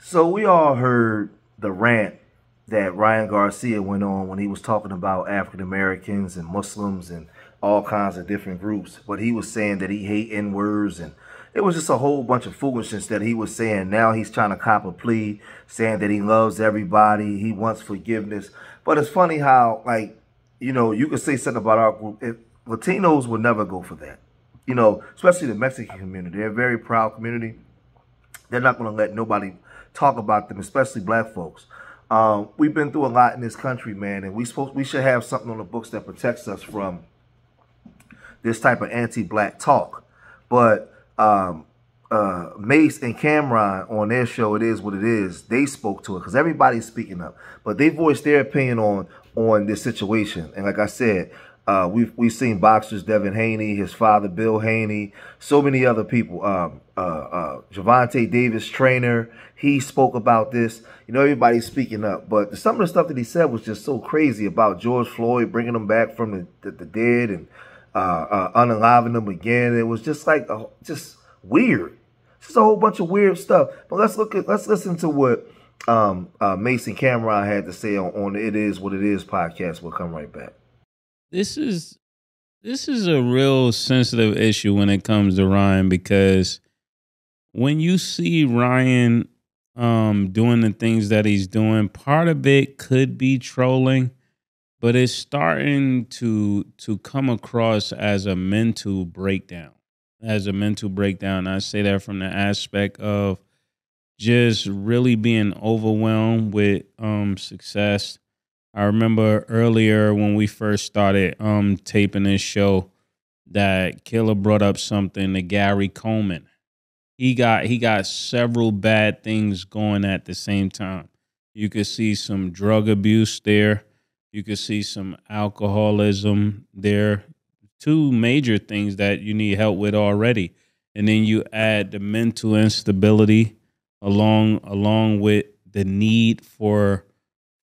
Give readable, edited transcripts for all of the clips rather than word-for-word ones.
So we all heard the rant that Ryan Garcia went on when he was talking about African Americans and Muslims and all kinds of different groups. But he was saying that he hate N-words, and it was just a whole bunch of foolishness that he was saying. Now he's trying to cop a plea, saying that he loves everybody, he wants forgiveness. But it's funny how, like, you could say something about our group. Latinos would never go for that. Especially the Mexican community. They're a very proud community. They're not going to let nobody talk about them, especially black folks. We've been through a lot in this country, man, and we should have something on the books that protects us from this type of anti-black talk. But Mase and Camron on their show, It Is What It Is, they spoke to it because everybody's speaking up. But they voiced their opinion on this situation. And like I said, we've seen boxers, Devin Haney, his father, Bill Haney, so many other people. Javante Davis, trainer, he spoke about this. Everybody's speaking up. But some of the stuff that he said was just so crazy about George Floyd, bringing him back from the dead and unaliving him again. It was just like just weird. Just a whole bunch of weird stuff. But let's listen to what Mase and Camron had to say on the It Is What It Is podcast. We'll come right back. This is a real sensitive issue when it comes to Ryan, because when you see Ryan doing the things that he's doing, part of it could be trolling, but it's starting to come across as a mental breakdown. I say that from the aspect of just really being overwhelmed with success. I remember earlier when we first started taping this show that Killer brought up something to Gary Coleman. He got several bad things going at the same time. You could see some drug abuse there. You could see some alcoholism there. Two major things that you need help with already. And then you add the mental instability along with the need for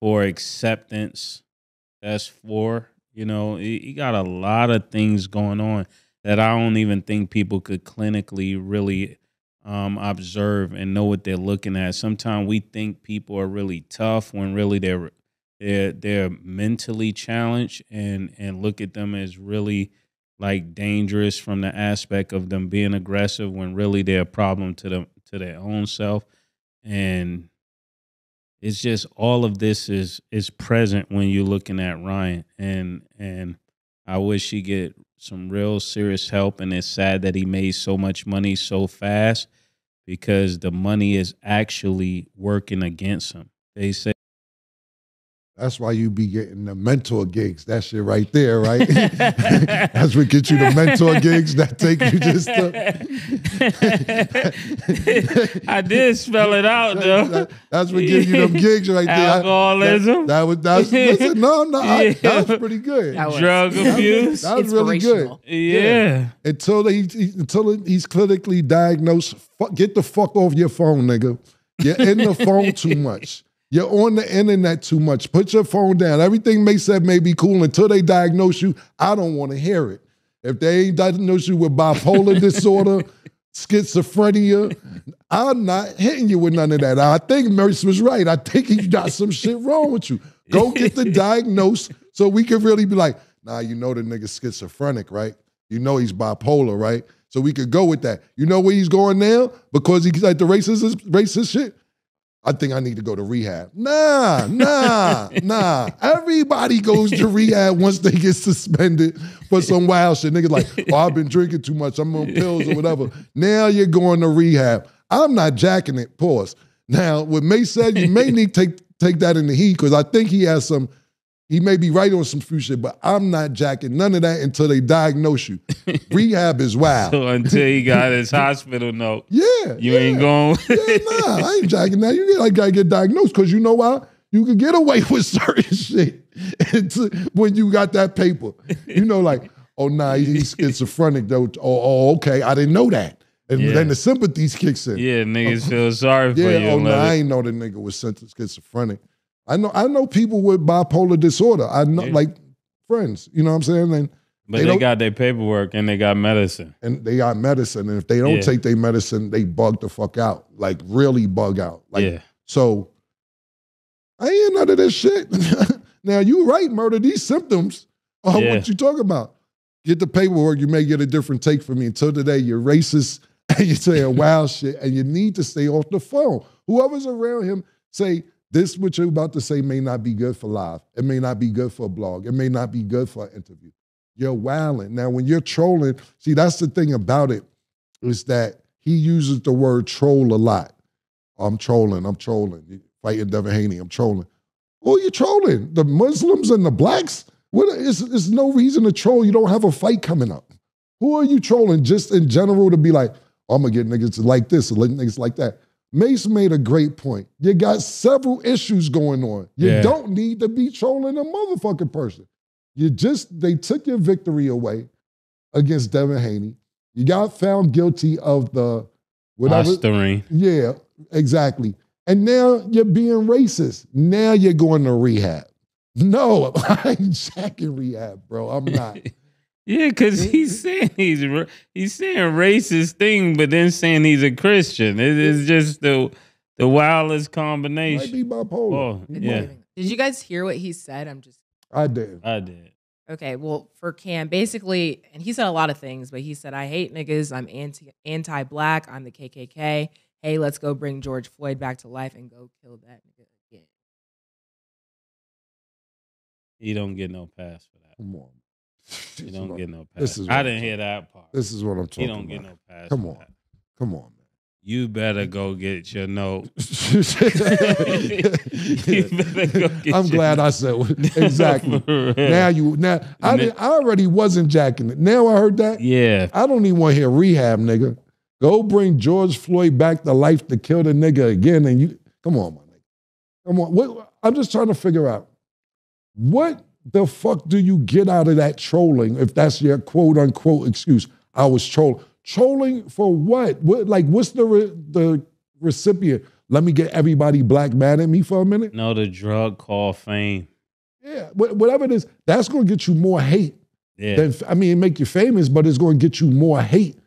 acceptance. That's he got a lot of things going on that I don't even think people could clinically really observe and know what they're looking at. Sometimes we think people are really tough when really they're mentally challenged, and look at them as really like dangerous from the aspect of them being aggressive when really they're a problem to their own self. And it's just all of this is present when you're looking at Ryan, and I wish he get some real serious help. And it's sad that he made so much money so fast, because the money is actually working against him. They say that's why you be getting the mentor gigs. That shit right there, right? That's what gets you the mentor gigs that take you just I did spell it out, though. That's what gives you them gigs right there. Alcoholism. Listen, that was pretty good. Drug abuse. That was really good. Yeah. Until he's clinically diagnosed, get the fuck off your phone, nigga. You're in the phone too much. You're on the internet too much. Put your phone down. Everything Mase said may be cool until they diagnose you. I don't want to hear it. If they ain't diagnosed you with bipolar disorder, schizophrenia, I'm not hitting you with none of that. I think Mase was right. I think you got some shit wrong with you. Go get the diagnosis so we can really be like, nah, the nigga's schizophrenic, right? You know he's bipolar, right? So we could go with that. You know where he's going now? Because he's like the racist shit? I think I need to go to rehab. Nah. Everybody goes to rehab once they get suspended for some wild shit. Niggas like, I've been drinking too much. I'm on pills or whatever. Now you're going to rehab. I'm not jacking it. Pause. Now, what Mase said, you may need to take that in the heat, because I think he may be right on some few shit, but I'm not jacking none of that until they diagnose you. Rehab is wild. So until he got his hospital note, you ain't going. I ain't jacking that. You gotta get diagnosed, because you know why? You can get away with certain shit when you got that paper. Like, oh nah, he's schizophrenic though. Oh, okay, I didn't know that. And then the sympathies kicks in. Yeah, niggas feel sorry for you. I ain't know the nigga was schizophrenic. I know people with bipolar disorder. I know, like friends, you know what I'm saying? And But they got their paperwork and they got medicine. And they got medicine. And if they don't take their medicine, they bug the fuck out. Like, really bug out. Like, so I ain't none of this shit. Now, you right, Murder. These symptoms are what you talking about. Get the paperwork, you may get a different take from me. Until today, you're racist and you're saying wild shit, and you need to stay off the phone. Whoever's around him, say, this what you're about to say may not be good for live. It may not be good for a blog. It may not be good for an interview. You're wilding. Now, when you're trolling, see, that's the thing about it, is that he uses the word troll a lot. I'm trolling. Fighting Devin Haney, I'm trolling. Who are you trolling? The Muslims and the blacks? There's no reason to troll. You don't have a fight coming up. Who are you trolling just in general to be like, oh, I'm going to get niggas like this or niggas like that? Mase made a great point. You got several issues going on. You don't need to be trolling a motherfucking person. They took your victory away against Devin Haney. You got found guilty of the whatever. Posturing. Yeah, exactly. And now you're being racist. Now you're going to rehab. No, I ain't jacking rehab, bro. I'm not. Yeah, because he's saying racist thing, but then saying he's a Christian. It's just the wildest combination. Might be bipolar. Oh, yeah. Did you guys hear what he said? I did. Okay, well, for Cam, basically, and he said a lot of things, but he said, I hate niggas. I'm anti-black. I'm the KKK. Hey, let's go bring George Floyd back to life and go kill that nigga again. He don't get no pass for that. Come on. He don't get no pass. I didn't hear that part. This is what I'm talking about. He don't get no pass. Come on. Come on, man. You better go get your note. I'm glad I said it. Exactly. I already wasn't jacking it. Now I heard that. Yeah. I don't even want to hear rehab, nigga. Go bring George Floyd back to life to kill the nigga again. And you, come on, my nigga. Come on. I'm just trying to figure out, what the fuck do you get out of that trolling if that's your quote unquote excuse? I was trolling. Trolling for what? What's the recipient? Let me get everybody black mad at me for a minute? No, the drug called fame. Yeah, whatever it is, that's going to get you more hate. Yeah. It make you famous, but it's going to get you more hate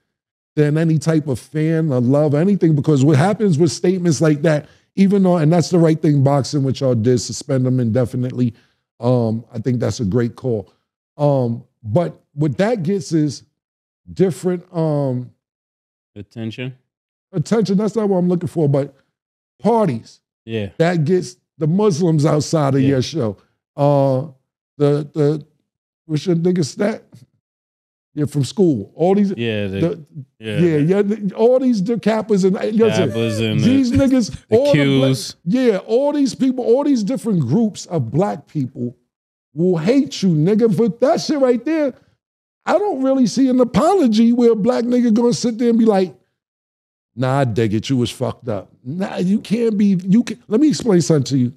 than any type of fan or love or anything, because what happens with statements like that, even though, and that's the right thing boxing, which y'all did, suspend them indefinitely. I think that's a great call. But what that gets is different attention. Attention, that's not what I'm looking for, but parties. Yeah. That gets the Muslims outside of your show. What's your nigga stat? Yeah, from school. All these, all these Kappas and these niggas, all these people, all these different groups of black people will hate you, nigga. For that shit right there, I don't really see an apology where a black nigga gonna sit there and be like, nah, I dig it, you was fucked up. Nah, you can't be, let me explain something to you,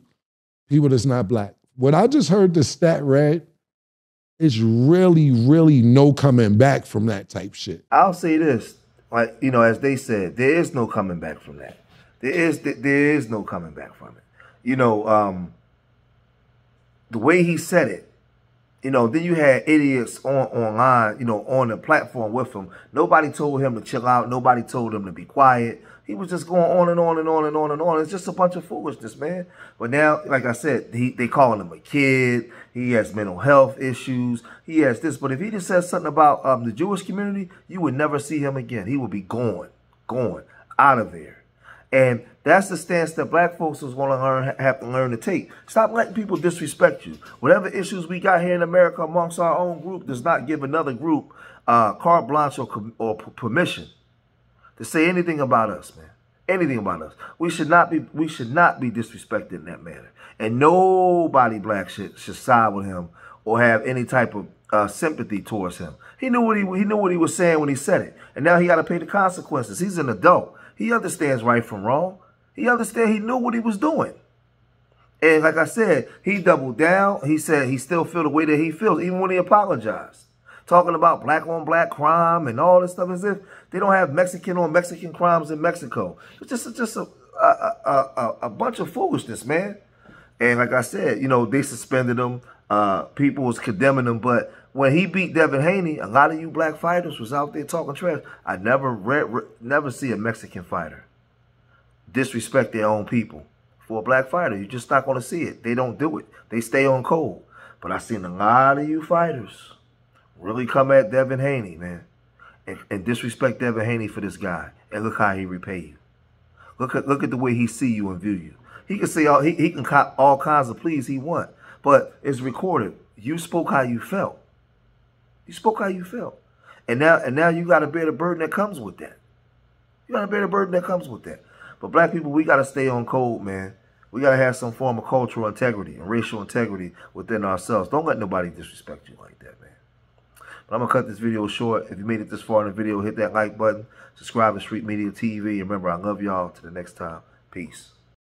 people that's not black. What I just heard the stat read, it's really, really no coming back from that type shit. I'll say this, as they said, there is no coming back from that. There is no coming back from it. The way he said it, then you had idiots online, on the platform with him. Nobody told him to chill out. Nobody told him to be quiet. He was just going on and on and on and on and on. It's just a bunch of foolishness, man. But now, like I said, they calling him a kid. He has mental health issues. He has this. But if he just said something about the Jewish community, you would never see him again. He would be gone out of there. And that's the stance that black folks is going to have to learn to take. Stop letting people disrespect you. Whatever issues we got here in America amongst our own group does not give another group carte blanche or permission to say anything about us, man. Anything about us. We should not be disrespected in that manner. And nobody black should side with him or have any type of sympathy towards him. He knew what he was saying when he said it, and now he got to pay the consequences. He's an adult. He understands right from wrong. He knew what he was doing. And like I said, he doubled down. He said he still feel the way that he feels, even when he apologized. Talking about black on black crime and all this stuff as if they don't have Mexican on Mexican crimes in Mexico. It's just a bunch of foolishness, man. And like I said, they suspended him. People was condemning him. But when he beat Devin Haney, a lot of you black fighters was out there talking trash. I never see a Mexican fighter disrespect their own people. For a black fighter, you're just not going to see it. They don't do it. They stay on cold. But I seen a lot of you fighters really come at Devin Haney, man, and disrespect Devin Haney for this guy. And look how he repay you. Look at the way he see you and view you. He can say he can cop all kinds of pleas he want, but it's recorded. You spoke how you felt. You spoke how you felt, and now you got to bear the burden that comes with that. You got to bear the burden that comes with that. But black people, we got to stay on code, man. We got to have some form of cultural integrity and racial integrity within ourselves. Don't let nobody disrespect you like that, man. But I'm going to cut this video short. If you made it this far in the video, hit that like button. Subscribe to Street Media TV. And remember, I love y'all. Till the next time. Peace.